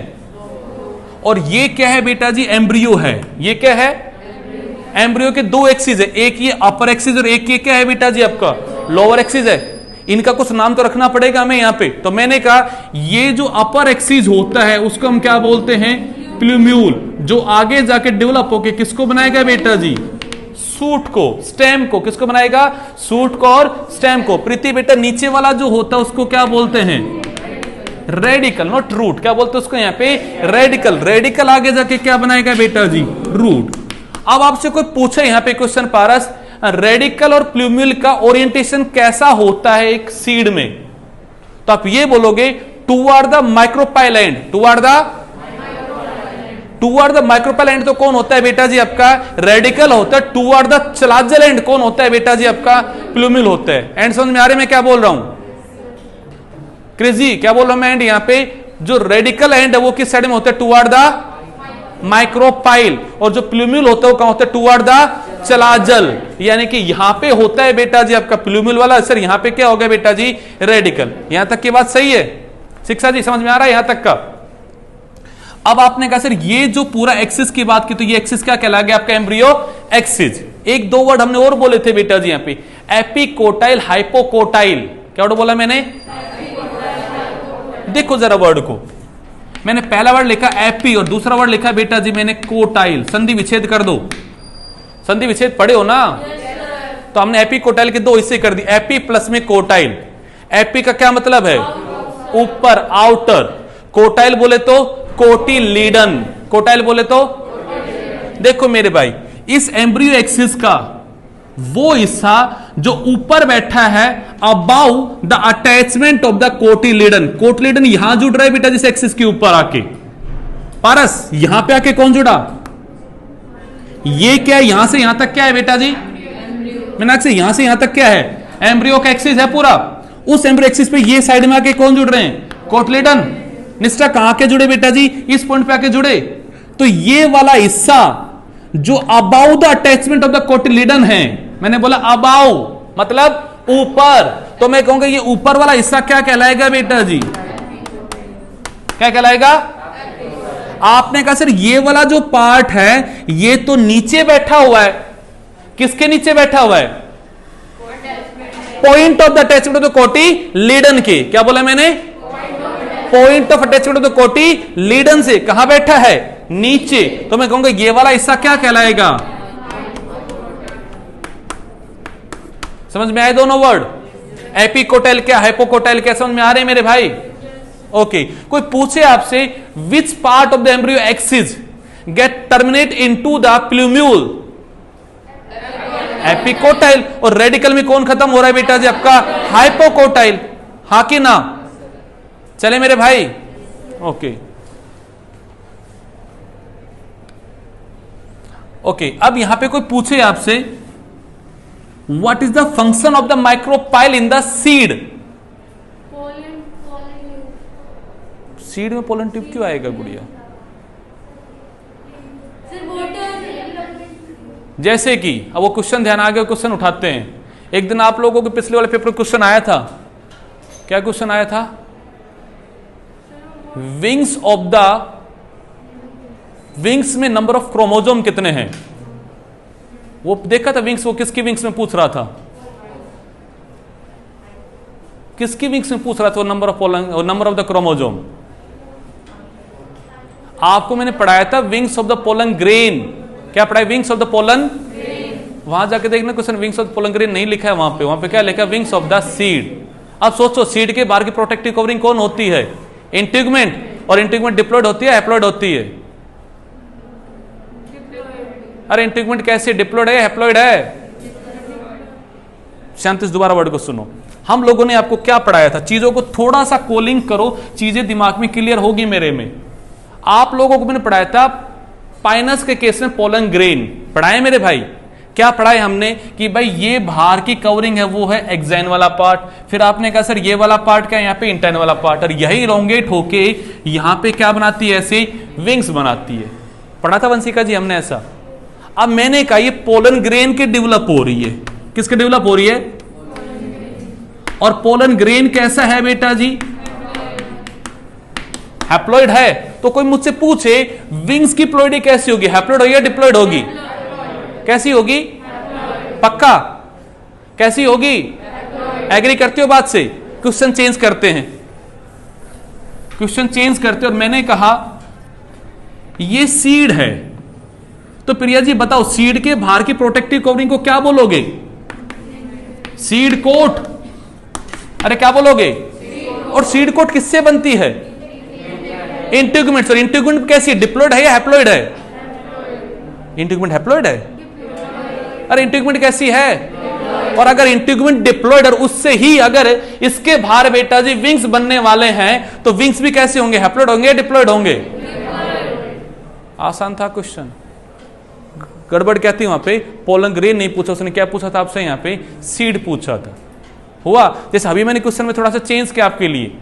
और ये क्या है बेटा जी एम्ब्रियो है। ये क्या है एम्ब्रियो के 2 एक्सिस है, एक ये अपर एक्सिस और एक ये क्या है बेटा जी आपका लोअर एक्सिस है। इनका कुछ नाम तो रखना पड़ेगा हमें यहां पे। तो मैंने कहा ये जो अपर एक्सिस होता है उसको हम क्या बोलते हैं प्लूम्यूल, जो आगे जाके डेवलप होके किसको बनाएगा बेटा जी सूट को, स्टेम को। किसको बनाएगा सूट को और स्टेम को। प्रीति बेटा नीचे वाला जो होता है उसको क्या बोलते हैं रेडिकल, नॉट रूट। क्या बोलते हैं उसको यहाँ पे रेडिकल। रेडिकल आगे जाके क्या बनाएगा बेटा जी रूट। अब आपसे कोई पूछे यहाँ पे क्वेश्चन पारस रेडिकल और प्लूम्यूल का ओरिएंटेशन कैसा होता है एक सीड में, तो आप ये बोलोगे toward the micropyle and. Toward the micropyle and तो कौन होता है बेटा जी आपका रेडिकल होता है। टुवर्ड द चलाजल एंड कौन होता है बेटा जी आपका प्लूम्यूल होता है। एंड समझ में आ रहे मैं क्या बोल रहा हूं क्रिस जी, क्या बोल रहा हूं मैं एंड यहाँ पे जो रेडिकल एंड है वो किस साइड में होता है टुवर्ड द माइक्रोपाइल, और जो प्लूम्यूल होता है वो कहां होता है टुवर्ड द चलाजल। यानी कि यहां पे होता है बेटा जी आपका प्लूम्यूल वाला, सर यहां पे क्या होगा बेटा जी रेडिकल। यहां तक की बात सही है शिक्षा जी, समझ में आ रहा है यहां तक का। अब आपने कहा सर ये जो पूरा एक्सिस की बात की तो ये एक्सिस क्या कहला गया आपका एम्ब्रियो एक्सिस। 1-2 वर्ड हमने और बोले थे बेटा जी यहां पे एपिकोटाइल हाइपोकोटाइल। क्या वर्ड बोला मैंने देखो जरा वर्ड को मैंने पहला वर्ड लिखा एपी और दूसरा वर्ड लिखा बेटा जी मैंने कोटाइल। संधि विच्छेद कर दो। संधि विच्छेद पढ़े हो ना? तो हमने एपी कोटाइल के दो हिस्से कर दी, एपी प्लस में कोटाइल। एपी का क्या मतलब है? ऊपर, आउटर। कोटाइल बोले तो कोटिलीडन। कोटाइल बोले तो देखो मेरे भाई, इस एम्ब्रियो एक्सिस का वो हिस्सा जो ऊपर बैठा है above the attachment of the cotyledon. Cotyledon यहां जुड़ रहा है बेटा जिस एक्सिस के ऊपर आके। पारस यहां पे आके कौन जुड़ा? ये क्या है? यहां से यहां तक क्या है बेटा जी? मीनाक्षी से यहां तक क्या है? एम्ब्रियो का एक्सिस है पूरा। उस एम्ब्रियो एक्सिस पे ये साइड में आके कौन जुड़ रहे हैं? कोटिलीडन। निस्टा कहां के जुड़े बेटा जी? इस पॉइंट पे आके जुड़े। तो ये वाला हिस्सा जो above the attachment of the cotyledon है, मैंने बोला अबाउ मतलब ऊपर, तो मैं कहूंगा ये ऊपर वाला हिस्सा क्या कहलाएगा बेटा जी? क्या कहलाएगा? आपने कहा सर ये वाला जो पार्ट है ये तो नीचे बैठा हुआ है। किसके नीचे बैठा हुआ है? Point of the attachment of the cotyledon के। क्या बोला मैंने? Point of attachment of the cotyledon से कहां बैठा है? नीचे। तो मैं कहूंगा ये वाला हिस्सा क्या कहलाएगा? समझ में आए दोनों वर्ड? एपिकोटाइल क्या, हाइपोकोटाइल क्या, समझ में आ रहे हैं मेरे भाई? ओके। कोई पूछे आपसे which part of the embryo axis get terminate into the plumule? Epicotyl. और रेडिकल में कौन खत्म हो रहा है बेटा जी? आपका हाइपोकोटाइल। हा कि ना? चले मेरे भाई? Okay okay. अब यहां पे कोई पूछे आपसे what is the function of the micropyle in the seed? Seed में पोलन ट्यूब क्यों आएगा गुड़िया? जैसे कि अब वो क्वेश्चन ध्यान आ गया, क्वेश्चन उठाते हैं। एक दिन आप लोगों के पिछले वाले पेपर क्वेश्चन आया था। क्या क्वेश्चन आया था? विंग्स ऑफ द विंग्स में नंबर ऑफ क्रोमोजोम कितने हैं? वो देखा था विंग्स, वो किसकी विंग्स में पूछ रहा था? किसकी विंग्स में पूछ रहा था वो number of pollen, number of the chromosome? आपको मैंने पढ़ाया था wings of the pollen grain. क्या पढ़ाया? Wings of the pollen. वहां जाके देखना question wings of the pollen grain नहीं लिखा है वहां पे क्या लिखा है? Wings of the seed. अब सोचो सीड के बाहर की प्रोटेक्टिव कवरिंग कौन होती है? इंटीग्मेंट। और इंटीग्मेंट डिप्लॉयड होती है, हैप्लॉयड होती है? अरे इंटीग्मेंट कैसे? डिप्लॉयड है, हैप्लॉयड है? शांति से दोबारा वर्ड को सुनो। हम लोगों ने आपको क्या पढ़ाया था? चीजों को थोड़ा सा कोलिंग करो, चीजें दिमाग में क्लियर होगी मेरे में। आप लोगों को मैंने पढ़ाया था पाइनस के केस में पोलन ग्रेन पढ़ाए मेरे भाई। क्या पढ़ाए हमने कि भाई ये बाहर की कवरिंग है वो है एक्साइन वाला पार्ट। फिर आपने कहा सर ये वाला पार्ट क्या है? यहाँ पे इंटाइन वाला पार्ट। और यही इलोंगेट होके यहां पे क्या बनाती है? ऐसे विंग्स बनाती है। पढ़ा था वंशिका जी हमने ऐसा। अब मैंने कहा ये पोलन ग्रेन के डेवलप हो रही है। किसके डेवलप हो रही है? और पोलन ग्रेन कैसा है बेटा जी? हैप्लॉइड है। तो कोई मुझसे पूछे विंग्स की प्लॉइडी कैसी होगी? हैप्लॉइड होगी या डिप्लॉइड होगी? कैसी होगी? पक्का? कैसी होगी? एग्री करते हो बात से? क्वेश्चन चेंज करते हैं, क्वेश्चन चेंज करते हो। और मैंने कहा ये सीड है, तो प्रिया जी बताओ सीड के बाहर की प्रोटेक्टिव कवरिंग को क्या बोलोगे? Seed coat. अरे क्या बोलोगे? और सीड कोट किससे बनती है? इंटीग्मेंट। सर इंटीग्मेंट कैसी है? डिप्लॉयड है या हैप्लॉइड है? इंटीग्मेंट हैप्लॉइड है। अरे इंटीग्मेंट कैसी है? और अगर इंटीग्मेंट डिप्लॉयड और उससे ही अगर इसके बाहर बेटा जी विंग्स बनने वाले हैं तो विंग्स भी कैसे होंगे? हैप्लॉइड होंगे या डिप्लॉयड होंगे? आसान था क्वेश्चन। गड़बड़ क्या थी वहां पे? पोलन ग्रेन नहीं पूछा उसने, क्या पूछा था आपसे? यहां पे सीड पूछा था। हुआ जैसे अभी मैंने क्वेश्चन में थोड़ा सा चेंज किया आपके लिए।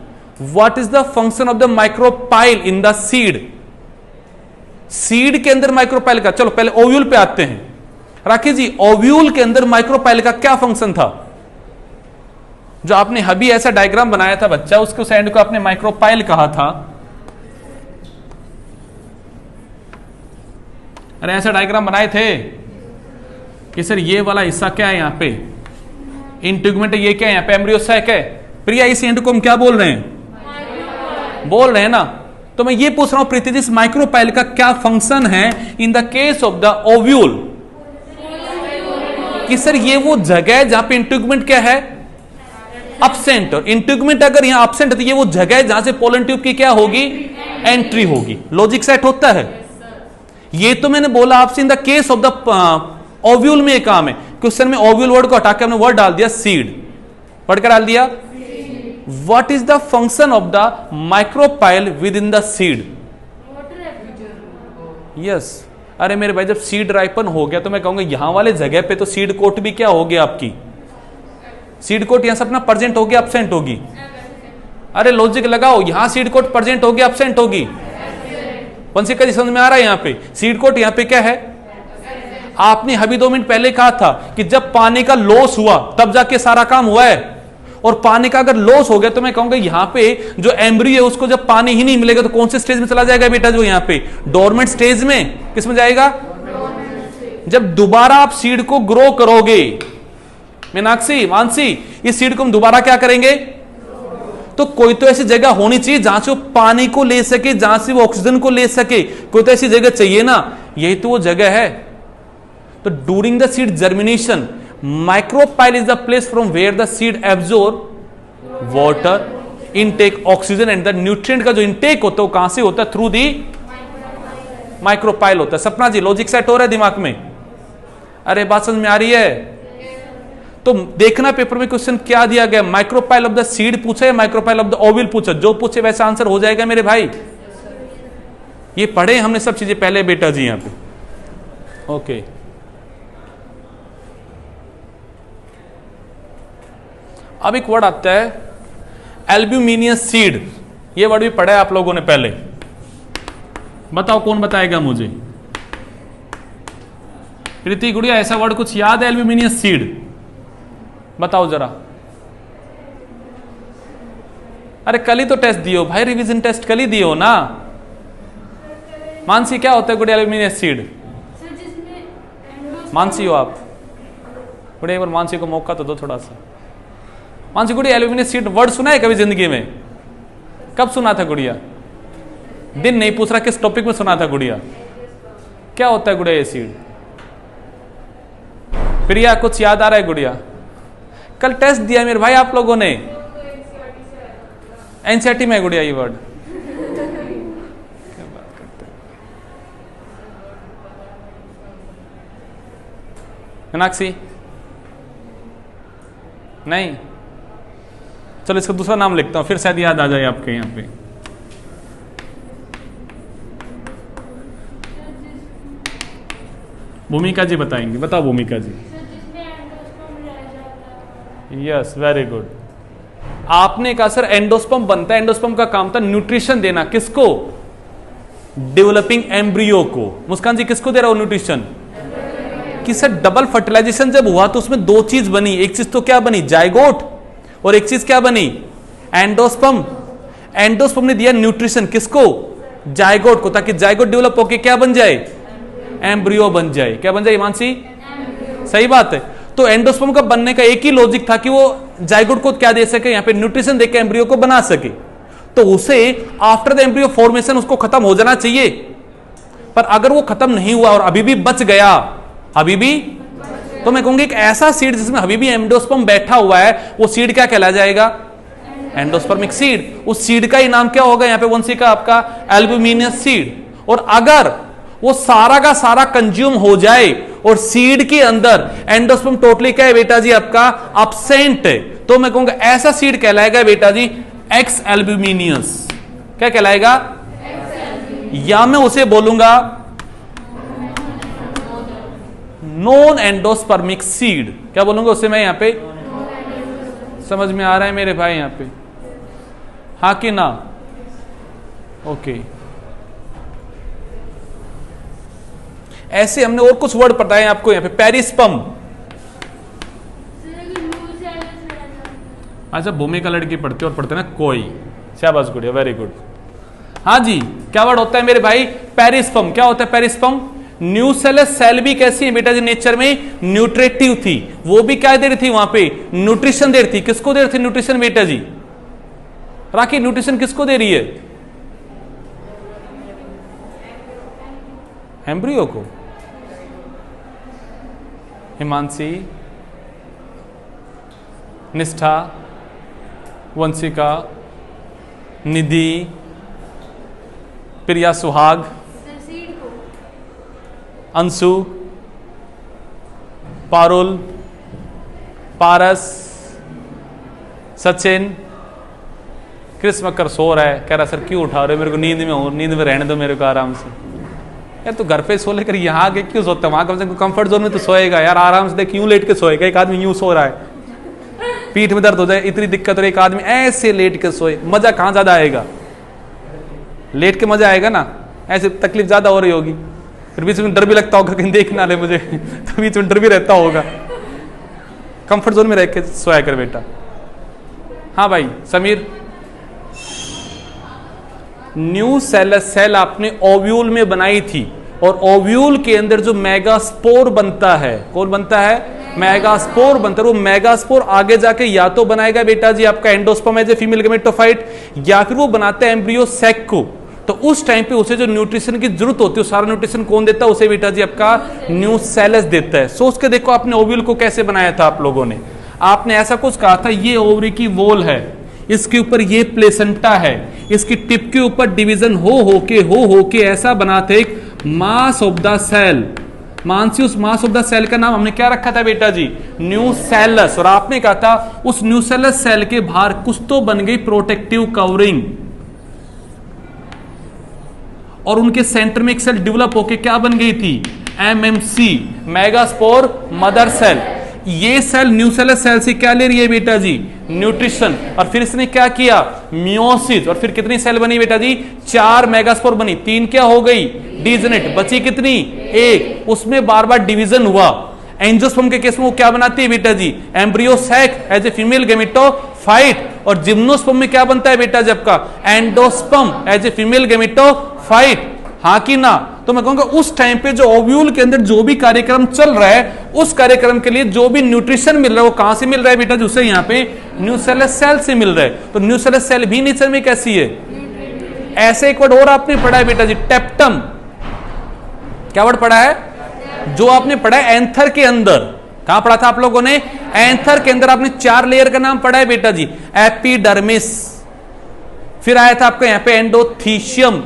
What is the function of the micropyle in the seed? Seed के अंदर माइक्रोपाइल का, चलो पहले ओव्यूल पे आते हैं। राखी जी ओव्यूल के अंदर माइक्रोपाइल का क्या फंक्शन था? जो आपने अभी ऐसा डायग्राम बनाया था बच्चा, उसके उस एंड को आपने माइक्रोपाइल कहा था। अरे ऐसा डायग्राम बनाए थे कि सर ये वाला हिस्सा क्या है? यहां पे इंटीग्मेंट, ये क्या है? यहां पे एम्ब्रियो सैक है। प्रिया इस एंड को हम क्या बोल रहे हैं? बोल रहे हैं ना। तो मैं ये पूछ रहा हूं प्रीति जी, इस माइक्रोपाइल का क्या फंक्शन है in the case of the ovule? कि सर ये वो जगह है जहां पे इंट्यूगमेंट क्या है, अब्सेंट, और इंट्यूगमेंट अगर यहां अब्सेंट है तो ये वो जगह है जहां से पोलन ट्यूब की क्या होगी, एंट्री होगी। लॉजिक सेट होता है। ये तो मैंने बोला आपसे in the case of the ovule में काम है। क्वेश्चन में ओव्यूल वर्ड को हटा के हमने वर्ड डाल दिया सीड, वर्ड क्या डाल दिया, what is the function of the micropyle with in the seed? Yes. अरे मेरे भाई जब सीड राइपन हो गया तो मैं कहूंगा यहां वाले जगह पे तो सीड कोट भी क्या हो गया आपकी, सीड कोट यहां से अपना प्रेजेंट होगी अब्सेंट होगी? अरे लॉजिक लगाओ, यहां सीड कोट प्रेजेंट होगी अब्सेंट होगी? वंशिका जी समझ में आ रहा है? यहां पे सीड कोट यहां पे क्या है? आपने अभी 2 मिनट पहले कहा था कि जब पानी का लॉस हुआ तब जाके सारा काम हुआ है, और पानी का अगर लॉस हो गया तो मैं कहूंगा यहां पे जो एम्ब्रियो है उसको जब पानी ही नहीं मिलेगा तो कौन से स्टेज में चला जाएगा बेटा? जो यहां पे डोरमेंट स्टेज में, किस में जाएगा? जब दोबारा आप सीड को ग्रो करोगे, मीनाक्षी, मानसी, इस सीड को हम दोबारा क्या करेंगे? तो कोई तो ऐसी जगह होनी चाहिए जहां से वो पानी को ले सके, जहां से वो ऑक्सीजन को ले सके, कोई तो ऐसी जगह चाहिए ना। यही तो वो जगह है। तो during the seed germination micropyle is the place from where the seed absorb water, intake oxygen and the nutrient का जो इनटेक होता है वो कहां से होता है? थ्रू दी माइक्रोपाइल होता है। सपना जी लॉजिक सेट हो रहा है दिमाग में? अरे बात समझ में आ रही है? तो देखना पेपर में क्वेश्चन क्या दिया गया, माइक्रोपाइल ऑफ द सीड पूछा है, माइक्रोपाइल ऑफ द ओव्यूल पूछा, जो पूछे वैसा आंसर हो जाएगा मेरे भाई। ये पढ़े हमने सब चीजें पहले बेटा जी यहां पे। ओके, अब एक वर्ड आता है एल्ब्यूमिनियस सीड। ये वर्ड भी पढ़ा है आप लोगों ने पहले। बताओ कौन बताएगा मुझे? प्रीति गुड़िया, ऐसा वर्ड कुछ याद है एल्ब्यूमिनियस सीड? बताओ जरा। अरे कल ही तो टेस्ट दियो भाई, रिवीजन टेस्ट कल ही दियो ना। मानसी क्या होता है गुड़िया एल्ब्यूमिनियस सीड? मानसी हो आप? गुड़िया एक बार मानसी को मौका तो दो थोड़ा सा। मानसी गुड़िया एल्ब्यूमिनियस सीड वर्ड सुना है कभी जिंदगी में? कब सुना था गुड़िया? दिन नहीं पूछ रहा, किस टॉपिक में सुना था गुड़िया? क्या होता है गुड़िया ये सीड? प्रिया कुछ याद आ रहा है गुड़िया? कल टेस्ट दिया मेरे भाई आप लोगों ने, एनसीईआरटी में गुड़िया ये वर्ड। क्या बात करते हैं मीनाक्षी? नहीं, चलो इसका दूसरा नाम लिखता हूं फिर शायद याद आ जाए आपके यहां पे। भूमिका जी बताएंगे। बताओ भूमिका जी। Yes, very good. आपने कहा सर एंडोस्पर्म बनता है, एंडोस्पर्म का काम था न्यूट्रिशन देना, किसको? डेवलपिंग एम्ब्रियो को। मुस्कान जी किसको दे रहा हो न्यूट्रिशन? कि सर डबल फर्टिलाइजेशन जब हुआ तो उसमें 2 चीज बनी, एक चीज तो क्या बनी? जाइगोट, और एक चीज क्या बनी? एंडोस्पर्म। एंडोस्पर्म ने दिया न्यूट्रिशन किसको? जाइगोट को, ताकि जाइगोट डेवलप होके क्या बन जाए? एम्ब्रियो बन जाए। क्या बन जाए मानसी? सही बात है। तो एंडोस्पर्म का बनने का एक ही लॉजिक था कि वो जाइगोट को क्या दे सके? यहां पे न्यूट्रिशन देके एम्ब्रियो को बना सके। तो उसे आफ्टर द एम्ब्रियो फॉर्मेशन उसको खत्म हो जाना चाहिए, पर अगर वो खत्म नहीं हुआ और अभी भी बच गया, अभी भी, तो मैं कहूंगी एक ऐसा सीड जिसमें अभी भी एंडोस्पर्म बैठा हुआ है, वो सीड क्या कहला जाएगा? Endospermic seed. उस सीड का ही नाम क्या होगा यहां पे वंशिका आपका? Albuminous seed. और अगर वो सारा का सारा कंज्यूम हो जाए और सीड के अंदर एंडोस्पर्म टोटली क्या है बेटा जी आपका? अब्सेंट है, तो मैं कहूंगा ऐसा सीड कहलाएगा बेटा जी एक्स एल्ब्यूमिनियस। क्या कहलाएगा? या मैं उसे बोलूंगा नॉन एंडोस्पर्मिक सीड। क्या बोलूंगा उसे मैं यहां पे? समझ में आ रहा है मेरे भाई यहां पे? हाँ कि ना? ओके। ऐसे हमने और कुछ वर्ड बताए आपको यहां पे। पेरिस्पर्म। अच्छा, भूमिका लड़की पढ़ते और पढ़ते ना कोई। शाबाश गुड़िया, वेरी गुड। हाँ जी, क्या वर्ड होता है मेरे भाई? पेरिस्पर्म। क्या होता है पेरिस्पर्म? न्यूसेलस सेल भी कैसी है बेटा जी नेचर में? न्यूट्रेटिव थी। वो भी क्या दे रही थी वहां पे? न्यूट्रिशन दे रही थी। किसको दे रही थी न्यूट्रिशन बेटा जी? राखी न्यूट्रिशन किसको दे रही है? एम्ब्रियो को। हिमांशी, निष्ठा, वंशिका, निधि, प्रिया, सुहाग, अंशु, पारुल, पारस, सचिन। क्रिस मक्कर सो रहा है, कह रहा सर क्यों उठा रहे हो मेरे को, नींद में हो, नींद में रहने दो मेरे को आराम से। यार तू घर पे सो लेकर यहाँ आके क्यों सोता है, वहां कम से कम कंफर्ट जोन में तो सोएगा यार, आराम से देख यूं लेट के सोएगा। एक आदमी यूं सो रहा है, पीठ में दर्द हो जाए इतनी दिक्कत, और एक आदमी ऐसे लेट के सोए, मजा कहां ज्यादा आएगा? लेट के मजा आएगा ना, ऐसे तकलीफ ज्यादा हो रही होगी, फिर बीच में डर भी लगता होगा कहीं देख ना ले मुझे तो बीच में डर भी रहता होगा। कंफर्ट जोन में रह के सोया कर बेटा। हाँ भाई समीर, न्यू सेल आपने ओव्यूल में बनाई थी, और ओव्यूल के अंदर जो मेगास्पोर बनता है, कौन बनता है? मेगास्पोर बनता है। वो मेगास्पोर आगे जाके या तो बनाएगा बेटा जी आपका endosperm as a female gametophyte, या फिर वो बनाता है एम्ब्रियो सैक को। तो उस टाइम पे उसे जो न्यूट्रिशन की जरूरत होती है, सारा न्यूट्रिशन कौन देता है उसे? बेटा जी आपका न्यू सेलस देता है। सोच के देखो आपने ओव्यूल को कैसे बनाया था आप लोगों ने। आपने ऐसा कुछ कहा था, ये ओवरी की वॉल है, इसके ऊपर ये प्लेसेंटा है, इसकी टिप के ऊपर डिवीजन हो के ऐसा बनाते एक mass of the cell. Mansi, उस मास ऑफ द सेल का नाम हमने क्या रखा था बेटा जी? न्यूसेलस। और आपने कहा था उस न्यूसेलस सेल के बाहर कुछ तो बन गई प्रोटेक्टिव कवरिंग, और उनके सेंटर में एक सेल डेवलप होके क्या बन गई थी? MMC, megaspore mother cell. ये सेल न्यूसेलस सेल से क्या ले रही है बेटा जी? न्यूट्रिशन। और फिर इसने क्या किया? मियोसिस। और फिर कितनी सेल बनी बेटा जी? 4 मेगास्पोर बनी, 3 क्या हो गई? डिजनेट। बची कितनी? 1। उसमें बार बार डिवीजन हुआ। एंजियोस्पर्म के केस में वो क्या बनाती है बेटा जी? Embryo sac as a female gametophyte. और जिम्नोस्पर्म में क्या बनता है बेटा जी आपका? Endosperm as a female gametophyte. हाँ कि ना? तो मैं कहूंगा उस टाइम पे जो ओव्यूल के अंदर जो भी कार्यक्रम चल रहा है, उस कार्यक्रम के लिए जो भी न्यूट्रिशन मिल रहा है वो कहां से मिल रहा है बेटा जी? उसे यहाँ पे न्यूसेलस सेल से मिल रहा है। तो न्यूसेलस सेल भी नेचर में कैसी है? ऐसे एक वर्ड और आपने पढ़ा है बेटा जी, टेप्टम। क्या वर्ड पढ़ा है? जो आपने पढ़ा है एंथर के अंदर। कहां पढ़ा था आप लोगों ने? एंथर के अंदर आपने 4 लेयर का नाम पढ़ा है बेटा जी। एपिडर्मिस, फिर आया था आपका यहाँ पे एंडोथीशियम,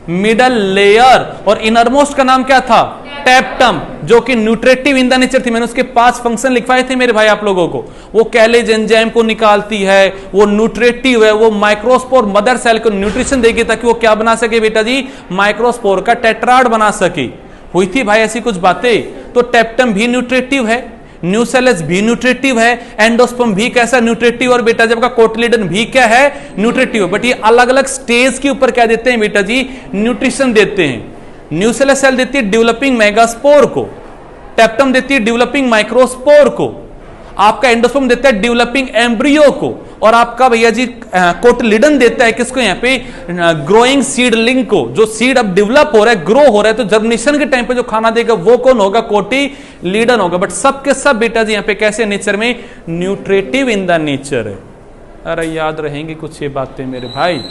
मिडल लेयर, और इनरमोस्ट का नाम क्या था? टेप्टम, जो कि न्यूट्रेटिव इन द नेचर थी। मैंने उसके 5 फंक्शन लिखवाए थे मेरे भाई आप लोगों को। वो कैलेज एंजाइम को निकालती है, वो न्यूट्रेटिव है, वो माइक्रोस्पोर मदर सेल को न्यूट्रिशन देगी ताकि वो क्या बना सके बेटा जी? माइक्रोस्पोर का टेट्राड बना सके। हुई थी भाई ऐसी कुछ बातें। तो टेप्टम भी न्यूट्रेटिव है, न्यूसेलस भी न्यूट्रेटिव है, एंडोस्पर्म भी कैसा? न्यूट्रेटिव। और बेटा जब का कोटिलिडन भी क्या है? न्यूट्रेटिव। बट ये अलग अलग स्टेज के ऊपर क्या देते हैं बेटा जी? न्यूट्रिशन देते हैं। न्यूसेलस सेल देती है डेवलपिंग मेगास्पोर को, टेप्टम देती है डेवलपिंग माइक्रोस्पोर को, आपका एंडोस्पर्म देता है डेवलपिंग एम्ब्रियो को, और आपका भैया जी कोटिलिडन देता है किसको? यहाँ पे ग्रोइंग सीडलिंग को। जो सीड अब डेवलप हो रहा है, ग्रो हो रहा है, तो जर्मिनेशन के टाइम पे जो खाना देगा वो कौन होगा? कोटिलिडन होगा। बट सब के सब बेटा जी यहाँ पे कैसे नेचर में? न्यूट्रेटिव इन द नेचर है। अरे याद रहेंगे कुछ ये बातें मेरे भाई।